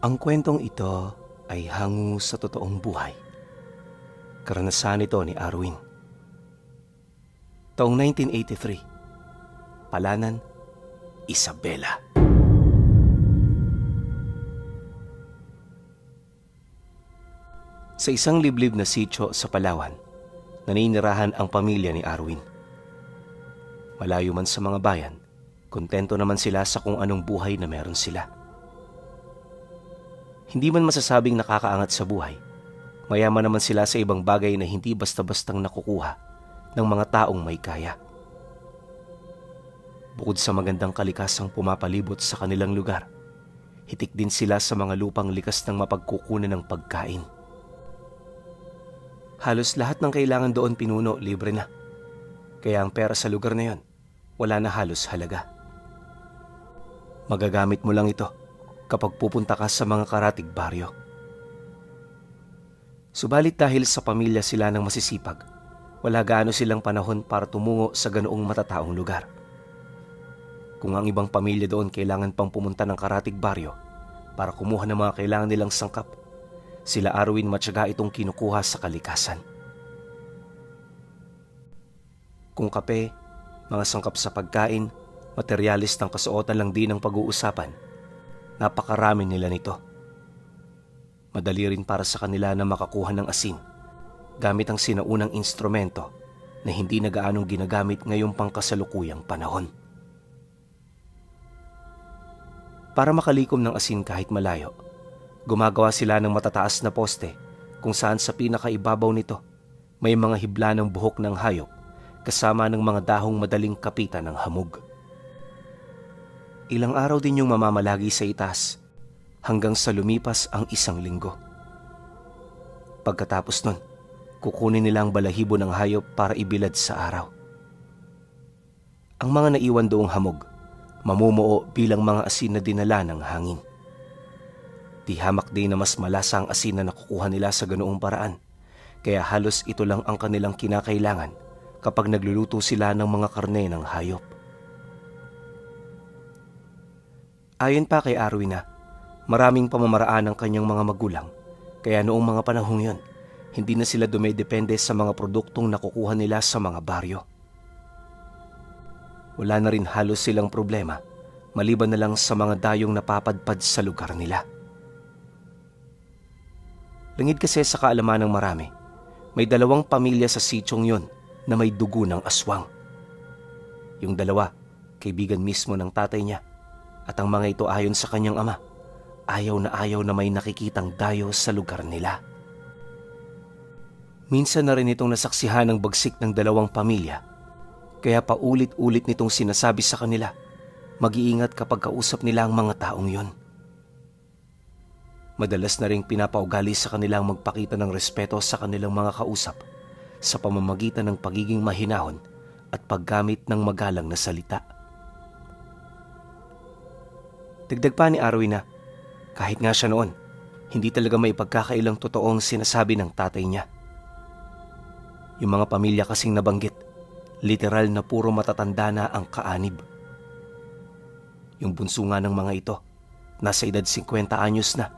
Ang kwentong ito ay hango sa totoong buhay. Karanasan ito ni Arwin. Taong 1983, Palanan, Isabela. Sa isang liblib na sitio sa Palawan, naninirahan ang pamilya ni Arwin. Malayo man sa mga bayan, kontento naman sila sa kung anong buhay na meron sila. Hindi man masasabing nakakaangat sa buhay, mayaman naman sila sa ibang bagay na hindi basta-bastang nakukuha ng mga taong may kaya. Bukod sa magandang kalikasang pumapalibot sa kanilang lugar, hitik din sila sa mga lupang likas ng mapagkukunan ng pagkain. Halos lahat ng kailangan doon pinuno libre na, kaya ang pera sa lugar na yon wala na halos halaga. Magagamit mo lang ito kapag pupunta ka sa mga karatig baryo. Subalit dahil sa pamilya sila ng masisipag, wala gaano silang panahon para tumungo sa ganoong matataong lugar. Kung ang ibang pamilya doon kailangan pang pumunta ng karatig baryo para kumuha ng mga kailangan nilang sangkap, sila Arwin matyaga itong kinukuha sa kalikasan. Kung kape, mga sangkap sa pagkain, materyales ng kasuotan lang din ang pag-uusapan, napakarami nila nito. Madali rin para sa kanila na makakuha ng asin gamit ang sinaunang instrumento na hindi na gaanong ginagamit ngayong pangkasalukuyang panahon. Para makalikom ng asin kahit malayo, gumagawa sila ng matataas na poste kung saan sa pinakaibabaw nito may mga hibla ng buhok ng hayop kasama ng mga dahong madaling kapitan ng hamog. Ilang araw din yung mamamalagi sa itaas hanggang sa lumipas ang 1 linggo. Pagkatapos nun, kukunin nila ang balahibo ng hayop para ibilad sa araw. Ang mga naiwan doong hamog, mamumuo bilang mga asin na dinala ng hangin. Di hamak din na mas malasa ang asin na nakukuha nila sa ganoong paraan, kaya halos ito lang ang kanilang kinakailangan kapag nagluluto sila ng mga karne ng hayop. Ayon pa kay Arwin na maraming pamamaraan ng kanyang mga magulang, kaya noong mga panahong yon, hindi na sila dumedepende sa mga produktong nakukuha nila sa mga baryo. Wala na rin halos silang problema, maliban na lang sa mga dayong napapadpad sa lugar nila. Langid kasi sa kaalaman ng marami, may 2 pamilya sa sityong yon na may dugo ng aswang. Yung 2, kaibigan mismo ng tatay niya, at ang mga ito ayon sa kanyang ama, ayaw na may nakikitang dayo sa lugar nila. Minsan na rin itong nasaksihan ng bagsik ng 2 pamilya, kaya paulit-ulit nitong sinasabi sa kanila, mag-iingat kapag kausap nila ang mga taong yon. Madalas na rin pinapaugali sa kanilang magpakita ng respeto sa kanilang mga kausap sa pamamagitan ng pagiging mahinahon at paggamit ng magalang na salita. Dagdag pa ni Arwin na kahit nga siya noon, hindi talaga may pagkakailang totoong sinasabi ng tatay niya. Yung mga pamilya kasing nabanggit, literal na puro matatanda na ang kaanib. Yung bunso nga ng mga ito, nasa edad 50 anyos na,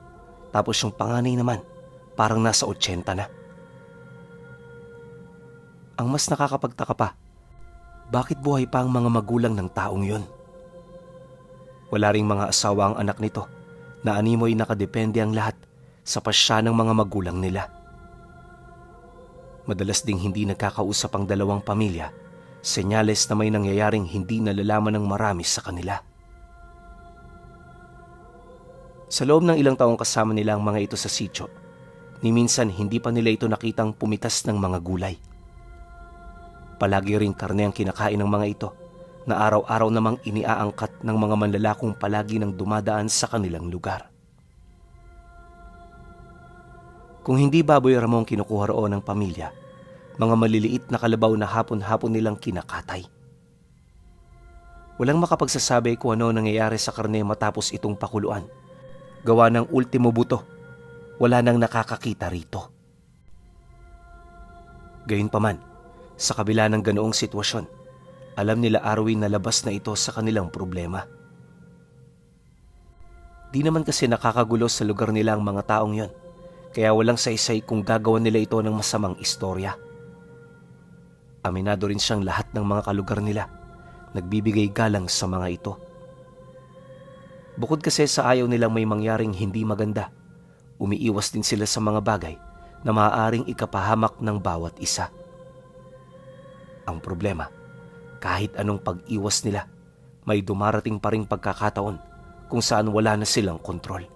tapos yung panganay naman, parang nasa 80 na. Ang mas nakakapagtaka pa, bakit buhay pa ang mga magulang ng taong yon? Wala ring mga asawa ang anak nito, na animoy nakadepende ang lahat sa pasya ng mga magulang nila. Madalas ding hindi nagkakausap ang 2 pamilya, senyales na may nangyayaring hindi nalalaman ng marami sa kanila. Sa loob ng ilang taong kasama nila ang mga ito sa sitio, ni minsan hindi pa nila ito nakitang pumitas ng mga gulay. Palagi ring karne ang kinakain ng mga ito, na araw-araw namang iniaangkat ng mga manlalakong palagi nang dumadaan sa kanilang lugar. Kung hindi baboy ramong kinukuha roon ng pamilya, mga maliliit na kalabaw na hapon-hapon nilang kinakatay. Walang makapagsasabi kung ano nangyayari sa karne matapos itong pakuluan. Gawa ng ultimo buto, wala nang nakakakita rito. Gayunpaman, sa kabila ng ganoong sitwasyon, alam nila Arwin na labas na ito sa kanilang problema. Di naman kasi nakakagulo sa lugar nila ang mga taong yon, kaya walang saysay kung gagawa nila ito ng masamang istorya. Aminado rin siyang lahat ng mga kalugar nila nagbibigay galang sa mga ito. Bukod kasi sa ayaw nilang may mangyaring hindi maganda, umiiwas din sila sa mga bagay na maaaring ikapahamak ng bawat isa. Ang problema, kahit anong pag-iwas nila, may dumarating pa ring pagkakataon kung saan wala na silang kontrol.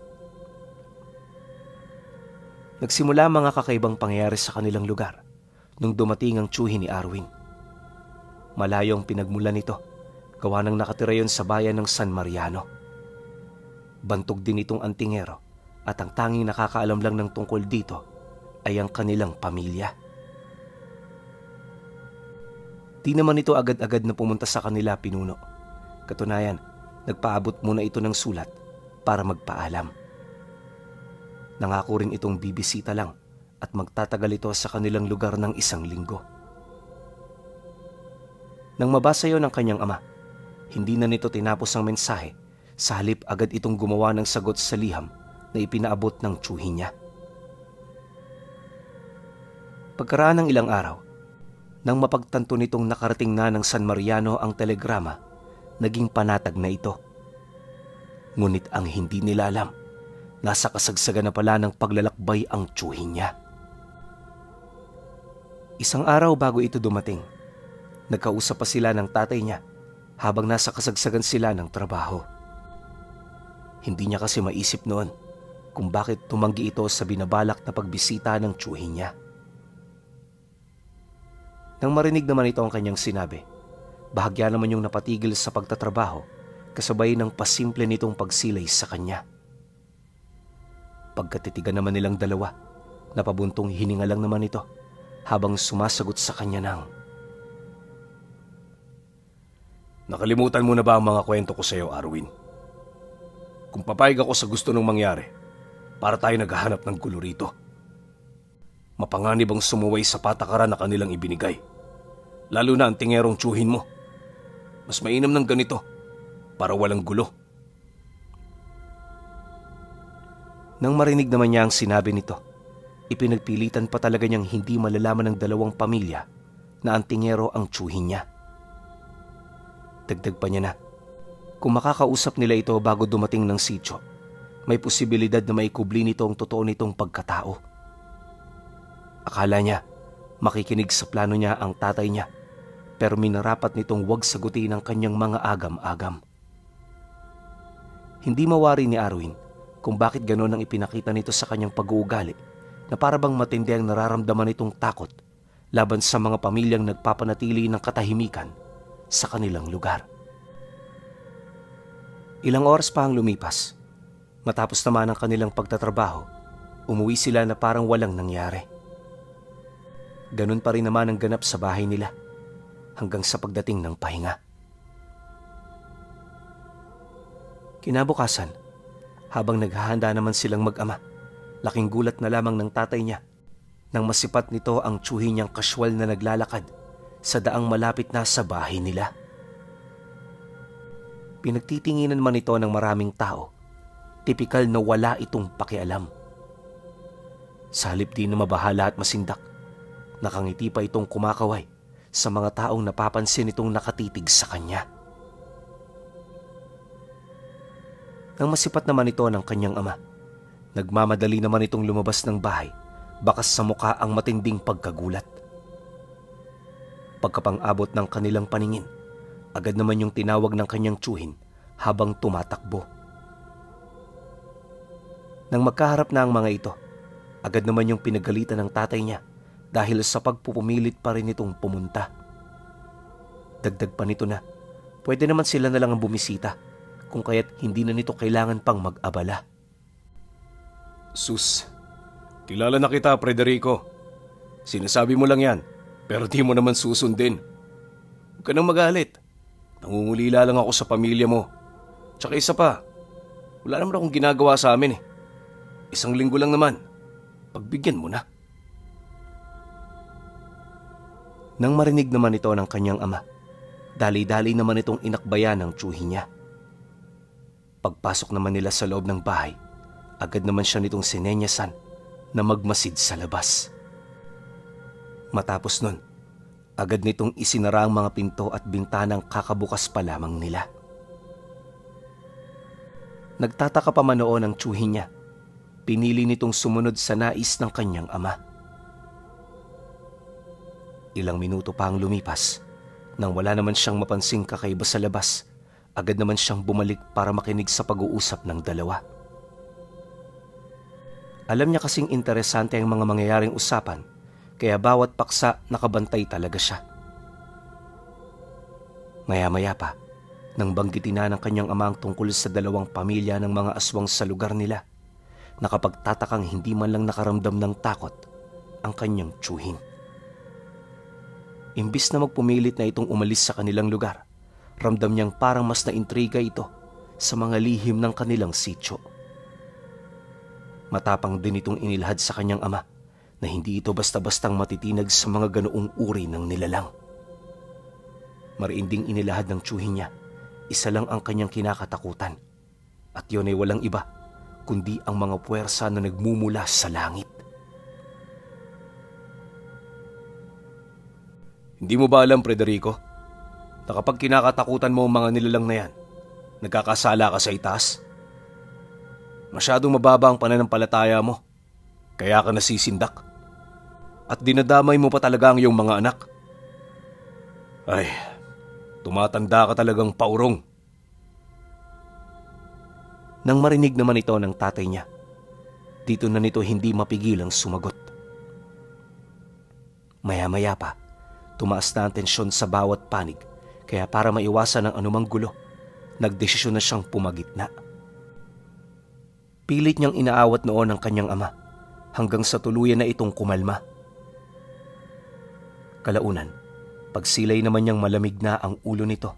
Nagsimula ang mga kakaibang pangyayari sa kanilang lugar nung dumating ang tiyuhin ni Arwin. Malayo ang pinagmulan nito, gawa ng nakatira yon sa bayan ng San Mariano. Bantog din itong antingero at ang tanging nakakaalam lang ng tungkol dito ay ang kanilang pamilya. Di naman ito agad-agad na pumunta sa kanila pinuno. Katunayan, nagpaabot muna ito ng sulat para magpaalam. Nangako rin itong bibisita lang at magtatagal ito sa kanilang lugar ng 1 linggo. Nang mabasa yon ng kanyang ama, hindi na nito tinapos ang mensahe, sa halip agad itong gumawa ng sagot sa liham na ipinaabot ng tiyuhin niya. Pagkaraan ng ilang araw, nang mapagtanto nitong nakarating na ng San Mariano ang telegrama, naging panatag na ito. Ngunit ang hindi nila alam, nasa kasagsagan na pala ng paglalakbay ang tiyuhin niya. Isang araw bago ito dumating, nagkausap pa sila ng tatay niya habang nasa kasagsagan sila ng trabaho. Hindi niya kasi maisip noon kung bakit tumanggi ito sa binabalak na pagbisita ng tiyuhin niya. Nang marinig naman ito ang kanyang sinabi, bahagya naman yung napatigil sa pagtatrabaho kasabay ng pasimple nitong pagsilay sa kanya. Pagkatitigan naman nilang dalawa, napabuntong hininga lang naman ito habang sumasagot sa kanya ng, "Nakalimutan mo na ba ang mga kwento ko sa iyo, Arwin? Kung papayag ako sa gusto ng mangyari, para tayo naghahanap ng gulo rito. Mapanganib ang sumuway sa patakaran na kanilang ibinigay. Lalo na ang tingerong tiyuhin mo. Mas mainam ng ganito para walang gulo." Nang marinig naman niya ang sinabi nito, ipinagpilitan pa talaga niyang hindi malalaman ng dalawang pamilya na ang tingero ang tiyuhin niya. Dagdag pa niya na, kung makakausap nila ito bago dumating ng sityo, may posibilidad na maikubli nito ang totoo nitong pagkatao. Akala niya, makikinig sa plano niya ang tatay niya, pero minarapat nitong huwag sagutin ang kanyang mga agam-agam. Hindi mawari ni Arwin kung bakit gano'n ang ipinakita nito sa kanyang pag-uugali na para bang matindi ang nararamdaman nitong takot laban sa mga pamilyang nagpapanatili ng katahimikan sa kanilang lugar. Ilang oras pa ang lumipas. Matapos naman ang kanilang pagtatrabaho, umuwi sila na parang walang nangyari. Ganun pa rin naman ang ganap sa bahay nila hanggang sa pagdating ng pahinga. Kinabukasan, habang naghahanda naman silang mag-ama, laking gulat na lamang ng tatay niya nang masipat nito ang tiyuhin niyang kasywal na naglalakad sa daang malapit na sa bahay nila. Pinagtitinginan man ito ng maraming tao, tipikal na wala itong pakialam. Sa halip din na mabahala at masindak, nakangiti pa itong kumakaway sa mga taong napapansin itong nakatitig sa kanya. Nang masipat naman ito ng kanyang ama, nagmamadali naman itong lumabas ng bahay, bakas sa mukha ang matinding pagkagulat. Pagkapang-abot ng kanilang paningin, agad naman yung tinawag ng kanyang tiyuhin habang tumatakbo. Nang magkaharap na ang mga ito, agad naman yung pinagalitan ng tatay niya dahil sa pagpupumilit pa rin itong pumunta. Dagdag pa nito na, pwede naman sila na lang ang bumisita, kung kaya't hindi na nito kailangan pang mag-abala. "Sus, kilala na kita, Frederico. Sinasabi mo lang yan, pero di mo naman susundin. Huwag ka nang magalit. Nangungulila lang ako sa pamilya mo. Tsaka isa pa, wala naman akong ginagawa sa amin eh. 1 linggo lang naman. Pagbigyan mo na." Nang marinig naman ito ng kanyang ama, dali-dali naman itong inakbayan ng tiyuhin niya. Pagpasok naman nila sa loob ng bahay, agad naman siya nitong sinenyasan na magmasid sa labas. Matapos nun, agad nitong isinara ang mga pinto at bintanang kakabukas pa lamang nila. Nagtataka pa man noon ang tiyuhin niya. Pinili nitong sumunod sa nais ng kanyang ama. Ilang minuto pa ang lumipas. Nang wala naman siyang mapansing kakaiba sa labas, agad naman siyang bumalik para makinig sa pag-uusap ng dalawa. Alam niya kasing interesante ang mga mangyayaring usapan, kaya bawat paksa nakabantay talaga siya. Maya-maya pa, nang banggitin na ng kanyang ama ang tungkol sa dalawang pamilya ng mga aswang sa lugar nila, nakapagtatakang hindi man lang nakaramdam ng takot ang kanyang tiyuhin. Imbis na magpumilit na itong umalis sa kanilang lugar, ramdam niyang parang mas naintriga ito sa mga lihim ng kanilang sityo. Matapang din itong inilahad sa kanyang ama na hindi ito basta-bastang matitinag sa mga ganoong uri ng nilalang. Mariin ding inilahad ng tiyuhin niya, isa lang ang kanyang kinakatakutan, at yun ay walang iba kundi ang mga puwersa na nagmumula sa langit. Hindi mo ba alam, Frederico, na kapag kinakatakutan mo ang mga nilalang na yan, nagkakasala ka sa itaas? Masyadong mababa ang pananampalataya mo, kaya ka nasisindak. At dinadamay mo pa talaga ang iyong mga anak. Ay, tumatanda ka talagang paurong. Nang marinig naman ito ng tatay niya, dito na nito hindi mapigilang sumagot. Maya-maya pa, tumaas na ang tensyon sa bawat panig, kaya para maiwasan ang anumang gulo, nagdesisyon na siyang pumagitna. Pilit niyang inaawat noon ang kanyang ama hanggang sa tuluyan na itong kumalma. Kalaunan, pagsilay naman niyang malamig na ang ulo nito,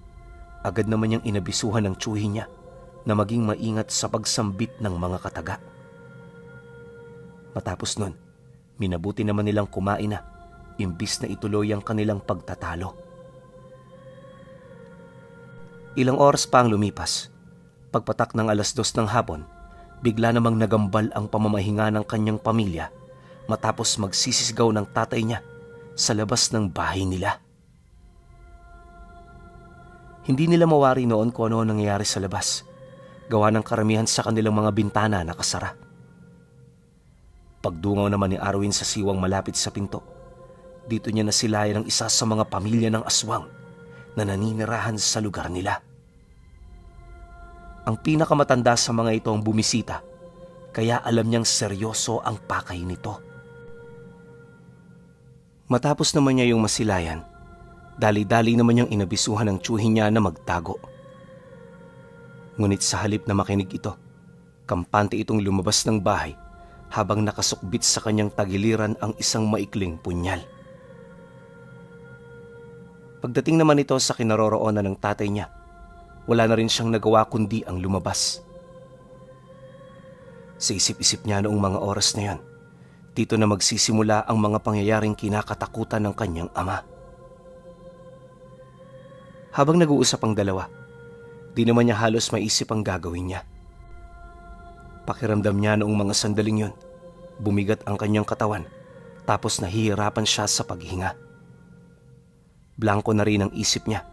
agad naman niyang inabisuhan ng tiyuhin niya na maging maingat sa pagsambit ng mga kataga. Matapos nun, minabuti naman nilang kumain na imbis na ituloy ang kanilang pagtatalo. Ilang oras pa ang lumipas. Pagpatak ng 2:00 ng hapon, bigla namang nagambal ang pamamahinga ng kanyang pamilya matapos magsisisigaw ng tatay niya sa labas ng bahay nila. Hindi nila mawari noon kung ano nangyayari sa labas, gawa ng karamihan sa kanilang mga bintana nakasara. Pagdungaw naman ni Arwin sa siwang malapit sa pinto, dito niya nasilayan ang isa sa mga pamilya ng aswang na naninirahan sa lugar nila. Ang pinakamatanda sa mga ito ang bumisita, kaya alam niyang seryoso ang pakay nito. Matapos naman niya yung masilayan, dali-dali naman niyang inabisuhan ng tiyuhin niya na magtago. Ngunit sa halip na makinig ito, kampante itong lumabas ng bahay habang nakasukbit sa kanyang tagiliran ang isang maikling punyal. Pagdating naman ito sa kinaroroonan ng tatay niya, wala na rin siyang nagawa kundi ang lumabas. Sa isip-isip niya noong mga oras na yan, dito na magsisimula ang mga pangyayaring kinakatakutan ng kanyang ama. Habang nag-uusap ang dalawa, di naman niya halos maisip ang gagawin niya. Pakiramdam niya noong mga sandaling yun, bumigat ang kanyang katawan, tapos nahihirapan siya sa paghinga. Blanko na rin ang isip niya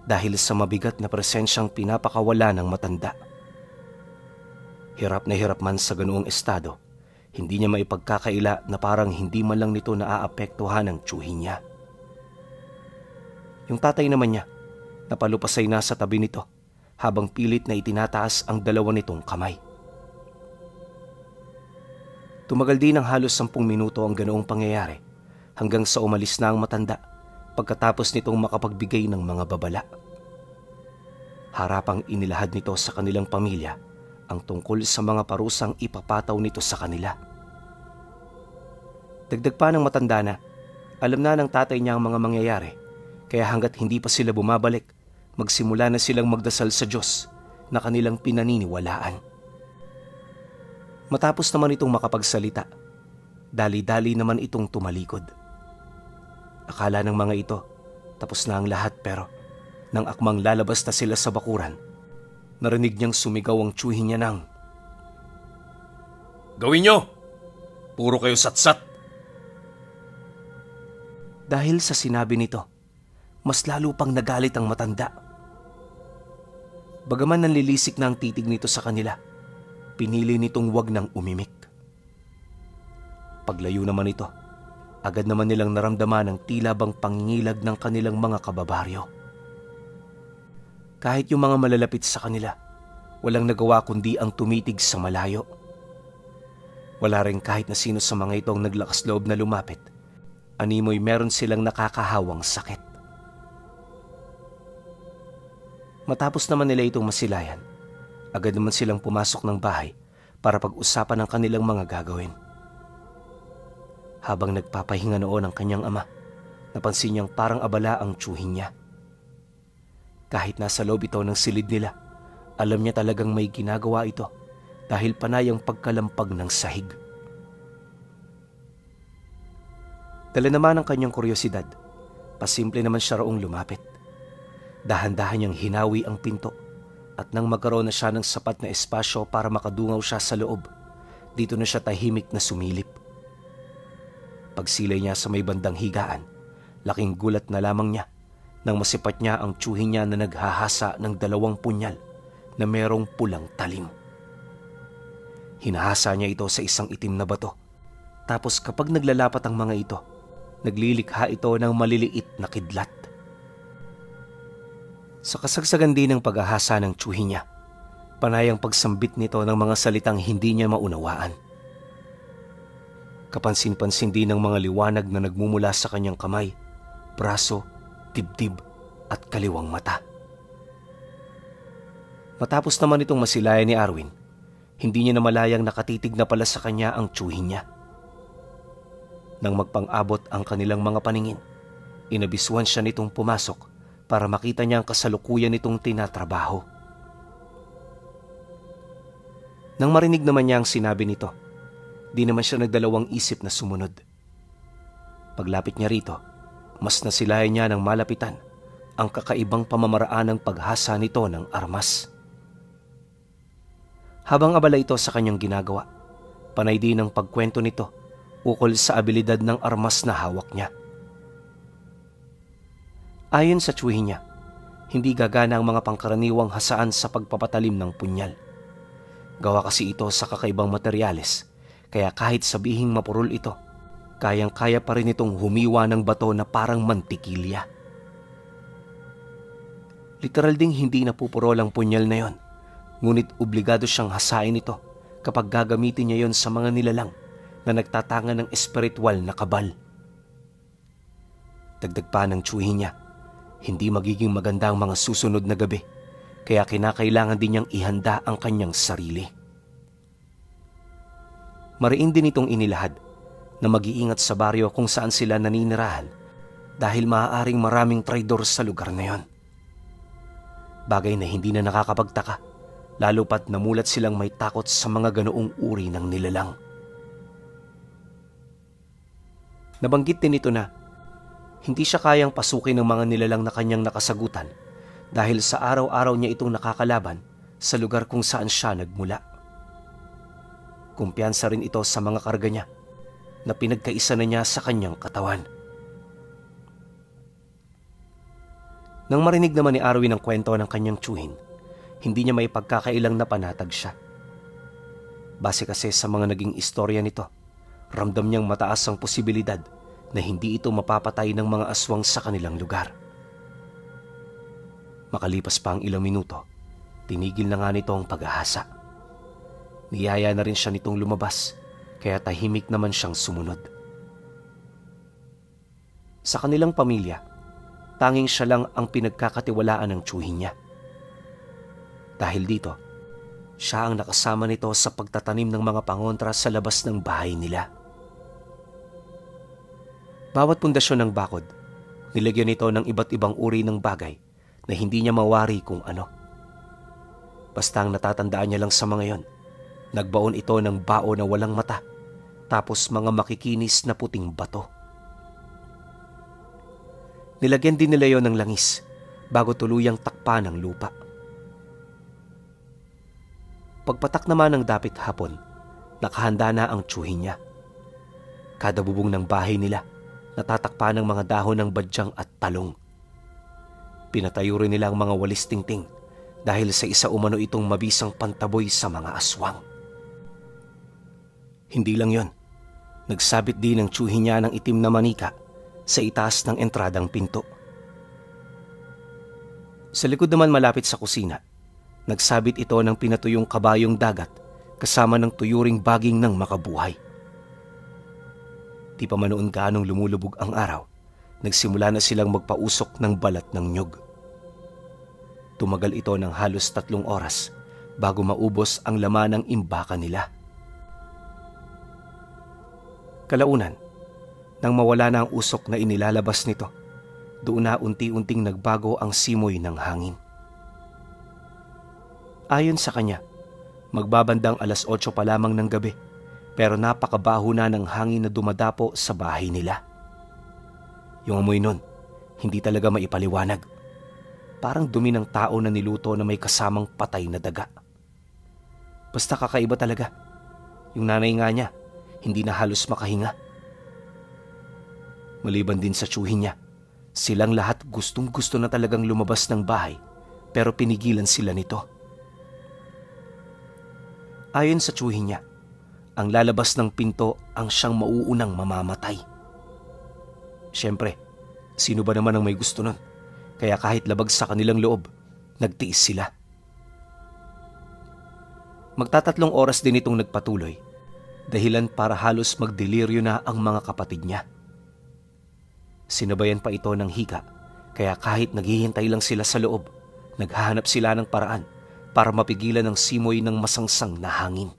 dahil sa mabigat na presensyang pinapakawala ng matanda. Hirap na hirap man sa ganoong estado, hindi niya maipagkakaila na parang hindi man lang nito naaapektuhan ang tiyuhin niya. Yung tatay naman niya, napalupasay na sa tabi nito habang pilit na itinataas ang dalawa nitong kamay. Tumagal din ng halos 10 minuto ang ganoong pangyayari hanggang sa umalis na ang matanda pagkatapos nitong makapagbigay ng mga babala. Harapang inilahad nito sa kanilang pamilya ang tungkol sa mga parusang ipapataw nito sa kanila. Dagdag pa ng matanda na, alam na ng tatay niya ang mga mangyayari, kaya hanggat hindi pa sila bumabalik, magsimula na silang magdasal sa Diyos na kanilang pinaniniwalaan. Matapos naman itong makapagsalita, dali-dali naman itong tumalikod. Akala ng mga ito, tapos na ang lahat, pero nang akmang lalabas na sila sa bakuran, Narinig niyang sumigaw ang tiyuhin niya ng, "Gawin nyo! Puro kayo satsat!" Dahil sa sinabi nito, mas lalo pang nagalit ang matanda. Bagaman nanlilisik na ang titig nito sa kanila, pinili nitong wag nang umimik. Paglayo naman ito, agad naman nilang naramdaman ang tila bang pangingilag ng kanilang mga kababaryo. Kahit yung mga malalapit sa kanila, walang nagawa kundi ang tumitig sa malayo. Wala rin kahit na sino sa mga itong naglakas loob na lumapit. Animoy meron silang nakakahawang sakit. Matapos naman nila itong masilayan, agad naman silang pumasok ng bahay para pag-usapan ang kanilang mga gagawin. Habang nagpapahinga noon ang kanyang ama, napansin niyang parang abala ang tiyuhin niya. Kahit nasa loob ito ng silid nila, alam niya talagang may ginagawa ito dahil panay ang pagkalampag ng sahig. Dala naman ang kanyang kuryosidad, pasimple naman siya raong lumapit. Dahan-dahan niyang hinawi ang pinto at nang magkaroon na siya ng sapat na espasyo para makadungaw siya sa loob, dito na siya tahimik na sumilip. Pagsilay niya sa may bandang higaan, laking gulat na lamang niya nang masipat niya ang tiyuhin niya na naghahasa ng 2 punyal na merong pulang talim. Hinahasa niya ito sa isang itim na bato, tapos kapag naglalapat ang mga ito, naglilikha ito ng maliliit na kidlat. Sa kasagsagan din ng paghahasa ng tiyuhin niya, panay ang pagsambit nito ng mga salitang hindi niya maunawaan. Kapansin-pansin din ng mga liwanag na nagmumula sa kanyang kamay, braso, dibdib at kaliwang mata. Matapos naman itong masilayan ni Arwin, hindi niya namalayang nakatitig na pala sa kanya ang tiyuhin niya. Nang magpang-abot ang kanilang mga paningin, inabisuan siya nitong pumasok para makita niya ang kasalukuyan nitong tinatrabaho. Nang marinig naman niya ang sinabi nito, di naman siya nagdalawang isip na sumunod. Paglapit niya rito, mas nasilayan niya ng malapitan ang kakaibang pamamaraan ng paghasa nito ng armas. Habang abala ito sa kanyang ginagawa, panay din ang pagkwento nito ukol sa abilidad ng armas na hawak niya. Ayon sa tiyuhin niya, hindi gagana ang mga pangkaraniwang hasaan sa pagpapatalim ng punyal. Gawa kasi ito sa kakaibang materyales, kaya kahit sabihing mapurol ito, kayang-kaya pa rin itong humiwa ng bato na parang mantikilya. Literal ding hindi napupurol ang punyal na yon, ngunit obligado siyang hasain ito kapag gagamitin niya yon sa mga nilalang na nagtatanga ng espiritual na kabal. Dagdag pa ng tiyuhin niya, hindi magiging maganda ang mga susunod na gabi, kaya kinakailangan din niyang ihanda ang kanyang sarili. Mariin din itong inilahad na mag-iingat sa baryo kung saan sila naninirahan dahil maaaring maraming traidor sa lugar na yon. Bagay na hindi na nakakapagtaka, lalo pat namulat silang may takot sa mga ganoong uri ng nilalang. Nabanggit din ito na hindi siya kayang pasukin ng mga nilalang na kanyang nakasagutan dahil sa araw-araw niya itong nakakalaban sa lugar kung saan siya nagmula. Kumpiyansa rin ito sa mga karga niya na pinagkaisa na niya sa kanyang katawan. Nang marinig naman ni Arwin ang kwento ng kanyang tiyuhin, hindi niya may pagkakailang napanatag siya. Base kasi sa mga naging istorya nito, ramdam niyang mataas ang posibilidad na hindi ito mapapatay ng mga aswang sa kanilang lugar. Makalipas pa ang ilang minuto, tinigil na nga nito ang paghahasa. Niyaya na rin siya nitong lumabas, kaya tahimik naman siyang sumunod. Sa kanilang pamilya, tanging siya lang ang pinagkakatiwalaan ng tiyuhin niya. Dahil dito, siya ang nakasama nito sa pagtatanim ng mga pangontra sa labas ng bahay nila. Bawat pundasyon ng bakod, nilagyan nito ng iba't ibang uri ng bagay na hindi niya mawari kung ano. Basta ang natatandaan niya lang sa mga yon, nagbaon ito ng bao na walang mata, tapos mga makikinis na puting bato. Nilagyan din nila yon ng langis bago tuluyang takpan ng lupa. Pagpatak naman ng dapit hapon, nakahanda na ang tsuhin niya. Kada bubong ng bahay nila, natatakpan ng mga dahon ng badyang at talong. Pinatayo rin nila ang mga walis tingting dahil sa isa umano itong mabisang pantaboy sa mga aswang. Hindi lang yon, nagsabit din ng tsuhin niya ng itim na manika sa itaas ng entradang pinto. Sa likod naman malapit sa kusina, nagsabit ito ng pinatuyong kabayong dagat kasama ng tuyuring baging ng makabuhay. Di pa man noon gaanong lumulubog ang araw, nagsimula na silang magpausok ng balat ng nyug. Tumagal ito ng halos 3 oras bago maubos ang laman ng imbaka nila. Kalaunan, nang mawala na ang usok na inilalabas nito, doon na unti-unting nagbago ang simoy ng hangin. Ayon sa kanya, magbabandang 8:00 pa lamang ng gabi, pero napakabaho na ng hangin na dumadapo sa bahay nila. Yung amoy nun, hindi talaga maipaliwanag. Parang dumi ng tao na niluto na may kasamang patay na daga. Basta kakaiba talaga. Yung nanay nga niya, hindi na halos makahinga. Maliban din sa tsuhin niya, silang lahat gustong-gusto na talagang lumabas ng bahay, pero pinigilan sila nito. Ayon sa tsuhin niya, ang lalabas ng pinto ang siyang mauunang mamamatay. Siyempre, sino ba naman ang may gusto nun? Kaya kahit labag sa kanilang loob, nagtiis sila. Magta3 oras din itong nagpatuloy, dahilan para halos magdeliryo na ang mga kapatid niya. Sinabayan pa ito ng hika, kaya kahit naghihintay lang sila sa loob, naghahanap sila ng paraan para mapigilan ang simoy ng masangsang na hangin.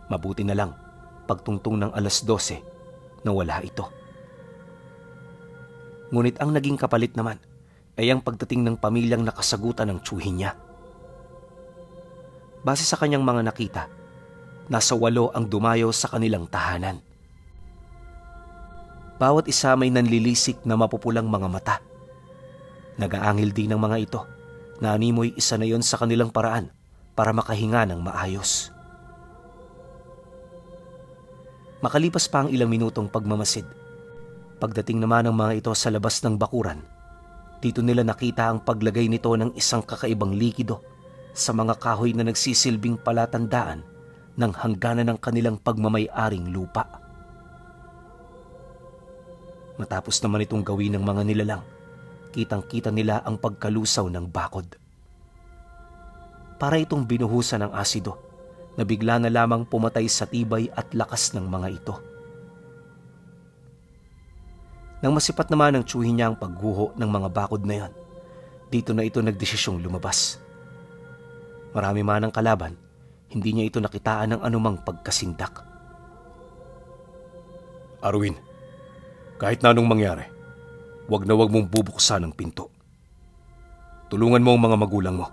Mabuti na lang, pagtungtong ng 12:00, nawala ito. Ngunit ang naging kapalit naman ay ang pagdating ng pamilyang nakasagutan ng tsuhin niya. Base sa kanyang mga nakita, nasa 8 ang dumayo sa kanilang tahanan. Bawat isa may nanlilisik na mapupulang mga mata. Nagaangil din ng mga ito na animoy isa na yon sa kanilang paraan para makahinga ng maayos. Makalipas pa ang ilang minutong pagmamasid, pagdating naman ng mga ito sa labas ng bakuran, dito nila nakita ang paglagay nito ng isang kakaibang likido sa mga kahoy na nagsisilbing palatandaan ng hangganan ng kanilang pagmamay-aring lupa. Matapos naman itong gawin ng mga nilalang, kitang-kita nila ang pagkalusaw ng bakod. Para itong binuhusan ng asido na bigla na lamang pumatay sa tibay at lakas ng mga ito. Nang masipat naman ng tsuhin niya ang pagguho ng mga bakod na yan, dito na ito nagdesisyong lumabas. Marami man ang kalaban, hindi niya ito nakitaan ng anumang pagkasindak. Arwin, kahit na anong mangyari, wag na wag mong bubuksan ang pinto. Tulungan mo ang mga magulang mo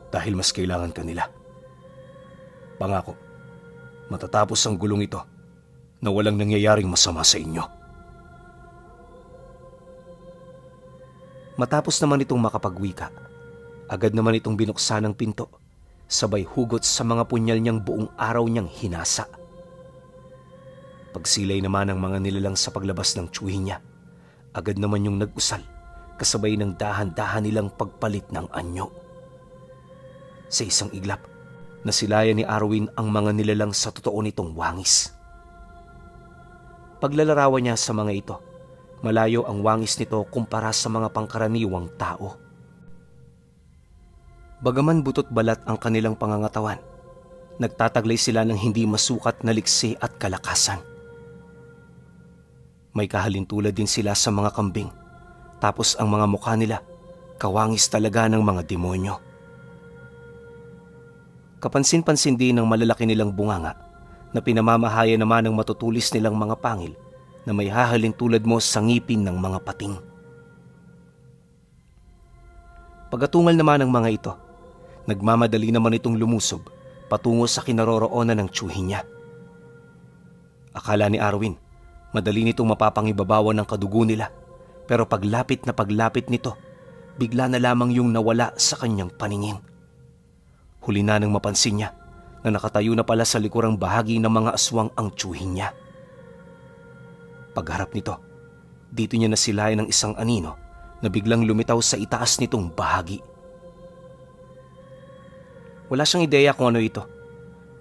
dahil mas kailangan ka nila. Pangako, matatapos ang gulong ito na walang nangyayaring masama sa inyo. Matapos naman itong makapagwika, agad naman itong binuksan ng pinto, sabay hugot sa mga punyal niyang buong araw niyang hinasa. Pagsilay naman ng mga nilalang sa paglabas ng tsuhin niya, agad naman yung nag-usal, kasabay ng dahan-dahan nilang pagpalit ng anyo. Sa isang iglap, nasilayan ni Arwin ang mga nilalang sa totoo nitong wangis. Paglalarawan niya sa mga ito, malayo ang wangis nito kumpara sa mga pangkaraniwang tao. Bagaman butot balat ang kanilang pangangatawan, nagtataglay sila ng hindi masukat na liksi at kalakasan. May kahalintulad din sila sa mga kambing, tapos ang mga mukha nila, kawangis talaga ng mga demonyo. Kapansin-pansin din ng malalaki nilang bunganga na pinamamahaya naman ng matutulis nilang mga pangil na may hahalintulad mo sa ngipin ng mga pating. Pagatungal naman ng mga ito, nagmamadali naman itong lumusob patungo sa kinaroroonan ng tsuhin niya. Akala ni Arwin, madali nitong mapapangibabawan ng kadugo nila, pero paglapit nito, bigla na lamang yung nawala sa kanyang paningin. Huli na nang mapansin niya na nakatayo na pala sa likurang bahagi ng mga aswang ang tiyuhin niya. Pagharap nito, dito niya nasilayan ng isang anino na biglang lumitaw sa itaas nitong bahagi. Wala siyang ideya kung ano ito,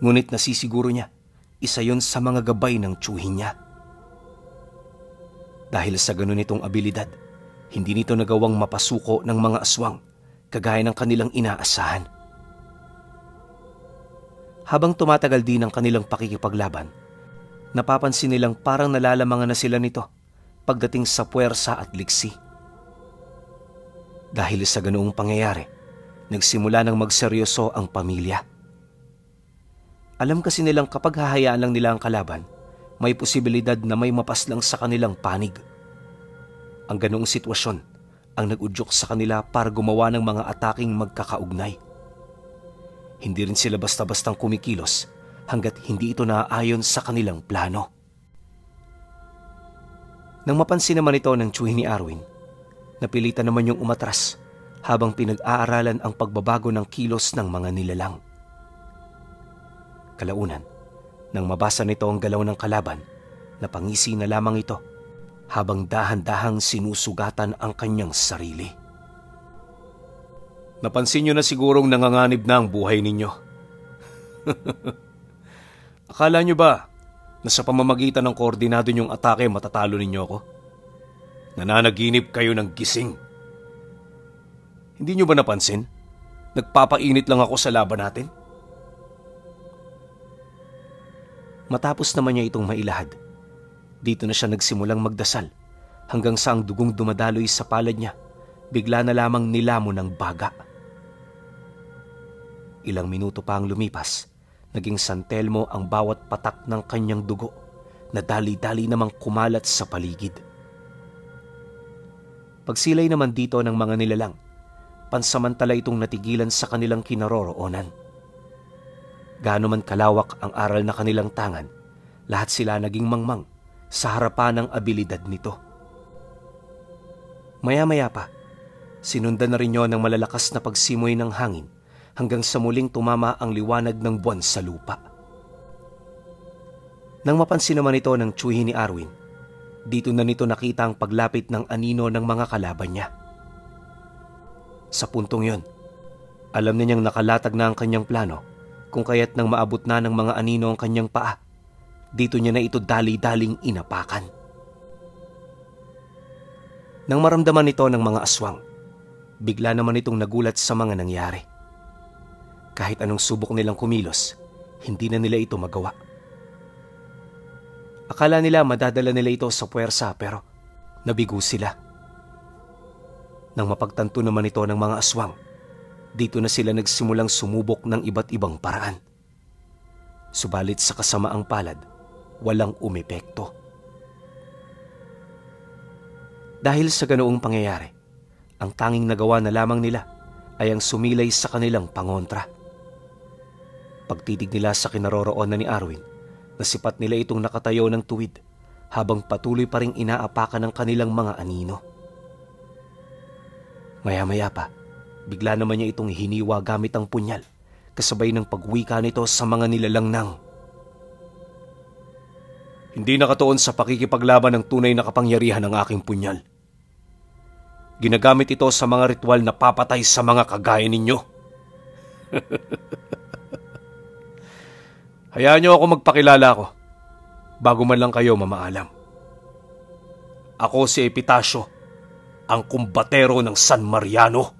ngunit nasisiguro niya isa yon sa mga gabay ng tiyuhin niya. Dahil sa ganun itong abilidad, hindi nito nagawang mapasuko ng mga aswang kagaya ng kanilang inaasahan. Habang tumatagal din ang kanilang pakikipaglaban, napapansin nilang parang nalalamangan na sila nito pagdating sa puwersa at liksi. Dahil sa ganoong pangyayari, nagsimula ng magseryoso ang pamilya. Alam kasi nilang kapag hahayaan lang nila ang kalaban, may posibilidad na may mapaslang sa kanilang panig. Ang ganoong sitwasyon ang nag-udyok sa kanila para gumawa ng mga ataking magkakaugnay. Hindi rin sila basta-bastang kumikilos hanggat hindi ito naaayon sa kanilang plano. Nang mapansin naman ito ng tiyuhin ni Arwin, napilitan naman yung umatras habang pinag-aaralan ang pagbabago ng kilos ng mga nilalang. Kalaunan, nang mabasa nito ang galaw ng kalaban, napangisi na lamang ito habang dahan-dahang sinusugatan ang kanyang sarili. Napansin niyo na sigurong nanganganib na ang buhay ninyo. Akala niyo ba na sa pamamagitan ng koordinado niyong atake matatalo ninyo ako? Nananaginip kayo ng gising. Hindi niyo ba napansin? Nagpapainit lang ako sa laban natin. Matapos naman niya itong mailahad, dito na siya nagsimulang magdasal hanggang sa ang dugong dumadaloy sa palad niya bigla na lamang nilamon ng baga. Ilang minuto pa ang lumipas, naging santelmo ang bawat patak ng kanyang dugo na dali-dali namang kumalat sa paligid. Pagsilay naman dito ng mga nilalang, pansamantala itong natigilan sa kanilang kinaroroonan. Gaano man kalawak ang aral na kanilang tangan, lahat sila naging mangmang sa harapan ng abilidad nito. Maya-maya pa, sinundan na rin yon ng malalakas na pagsimoy ng hangin hanggang sa muling tumama ang liwanag ng buwan sa lupa. Nang mapansin naman ito ng tiyuhin ni Arwin, dito na nito nakita ang paglapit ng anino ng mga kalaban niya. Sa puntong yon, alam na niyang nakalatag na ang kanyang plano kung kaya't nang maabot na ng mga anino ang kanyang paa, dito niya na ito dali-daling inapakan. Nang maramdaman ito ng mga aswang, bigla naman itong nagulat sa mga nangyari. Kahit anong subok nilang kumilos, hindi na nila ito magawa. Akala nila madadala nila ito sa puwersa pero nabigo sila. Nang mapagtanto naman ito ng mga aswang, dito na sila nagsimulang sumubok ng iba't ibang paraan. Subalit sa kasamaang palad, walang umepekto. Dahil sa ganoong pangyayari, ang tanging nagawa na lamang nila ay ang sumilay sa kanilang pangontra. Pagtitig nila sa kinaroroonan ni Arwin, nasipat nila itong nakatayo ng tuwid habang patuloy pa ring inaapakan ng kanilang mga anino. Maya-maya pa, bigla naman niya itong hiniwa gamit ang punyal kasabay ng pagwika nito sa mga nilalang ng "Hindi nakatuon sa pakikipaglaban ng tunay na kapangyarihan ng aking punyal. Ginagamit ito sa mga ritual na papatay sa mga kagaya ninyo." Hayaan niyo ako magpakilala ko bago man lang kayo mamaalam. Ako si Epitasio, ang kumbatero ng San Mariano.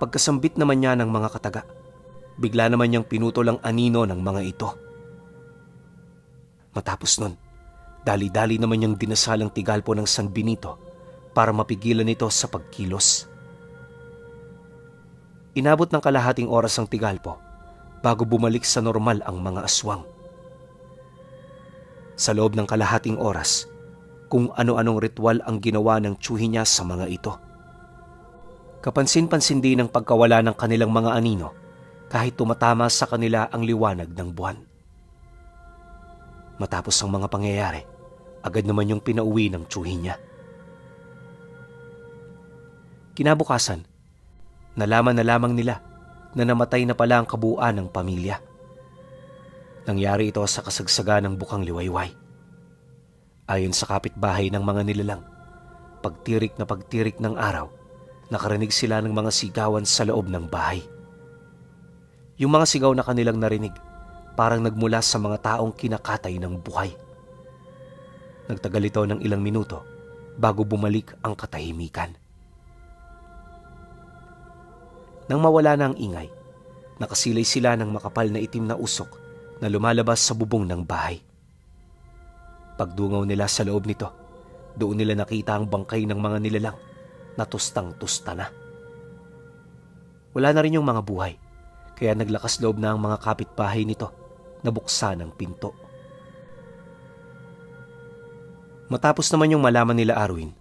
Pagkasambit naman niya ng mga kataga, bigla naman niyang pinutol ang anino ng mga ito. Matapos nun, dali-dali naman niyang dinasal ang tigalpo ng San Benito para mapigilan ito sa pagkilos. Inabot ng kalahating oras ang tigalpo bago bumalik sa normal ang mga aswang. Sa loob ng kalahating oras, kung ano-anong ritual ang ginawa ng tiyuhin niya sa mga ito. Kapansin-pansin din ang pagkawala ng kanilang mga anino kahit tumatama sa kanila ang liwanag ng buwan. Matapos ang mga pangyayari, agad naman yung pinauwi ng tiyuhin niya. Kinabukasan, Nalaman na lamang nila na namatay na pala ang kabuuan ng pamilya. Nangyari ito sa kasagsagan ng bukang liwayway. Ayon sa kapitbahay ng mga nilalang, pagtirik na pagtirik ng araw, nakarinig sila ng mga sigawan sa loob ng bahay. Yung mga sigaw na kanilang narinig, parang nagmula sa mga taong kinakatay ng buhay. Nagtagal ito ng ilang minuto bago bumalik ang katahimikan. Nang mawala na ang ingay, nakasilay sila ng makapal na itim na usok na lumalabas sa bubong ng bahay. Pagdungaw nila sa loob nito, doon nila nakita ang bangkay ng mga nilalang na tustang-tusta na. Wala na rin yung mga buhay, kaya naglakas loob na ang mga kapitbahay nito na buksan ang pinto. Matapos naman yung malaman nila Arwin,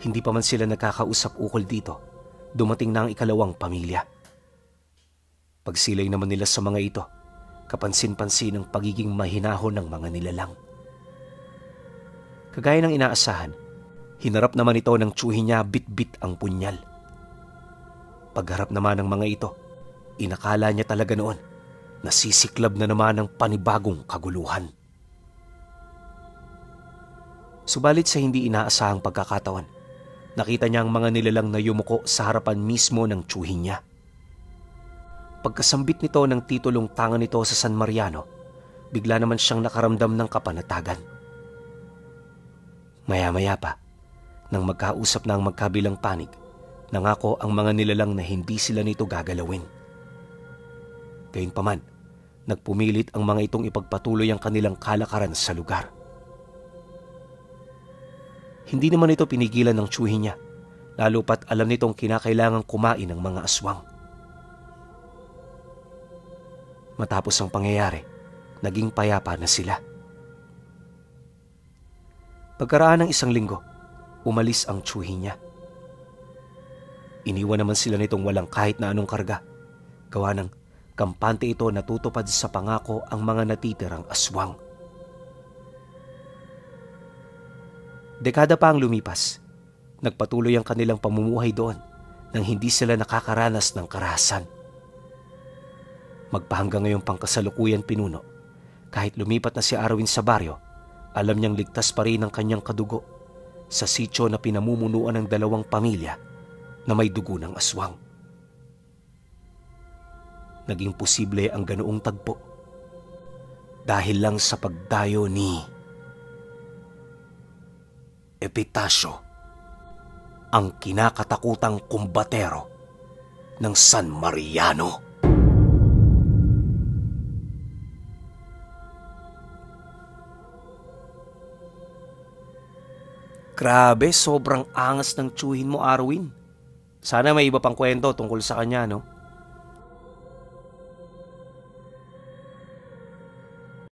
hindi pa man sila nagkakausap ukol dito, dumating na ang ikalawang pamilya. Pagsilay naman nila sa mga ito, kapansin-pansin ang pagiging mahinahon ng mga nilalang. Kagaya ng inaasahan, hinarap naman ito ng tsuhi niya bit-bit ang punyal. Pagharap naman ng mga ito, inakala niya talaga noon na sisiklab na naman ang panibagong kaguluhan. Subalit sa hindi inaasahang pagkakataon, nakita niya ang mga nilalang na yumuko sa harapan mismo ng tsuhi niya. Pagkasambit nito ng titulong tangan nito sa San Mariano, bigla naman siyang nakaramdam ng kapanatagan. Maya-maya pa, nang magkausap na ang magkabilang panig, nangako ang mga nilalang na hindi sila nito gagalawin. Gayunpaman, nagpumilit ang mga itong ipagpatuloy ang kanilang kalakaran sa lugar. Hindi naman ito pinigilan ng tsuhi niya, lalo pat alam nitong kinakailangang kumain ng mga aswang. Matapos ang pangyayari, naging payapa na sila. Pagkaraan ng isang linggo, umalis ang tsuhi niya. Iniwan naman sila nitong walang kahit na anong karga. Gawa ng kampante ito na tutupad sa pangako ang mga natitirang aswang. Dekada pa ang lumipas, nagpatuloy ang kanilang pamumuhay doon nang hindi sila nakakaranas ng karahasan. Magpahanggang ngayong pangkasalukuyan pinuno, kahit lumipat na si Arwin sa baryo, alam niyang ligtas pa rin ang kanyang kadugo sa sityo na pinamumunuan ng dalawang pamilya na may dugo ng aswang. Naging posible ang ganoong tagpo dahil lang sa pagdayo ni Epitasio, ang kinakatakutang kumbatero ng San Mariano. Grabe, sobrang angas ng tsuhin mo, Arwin. Sana may iba pang kwento tungkol sa kanya, no?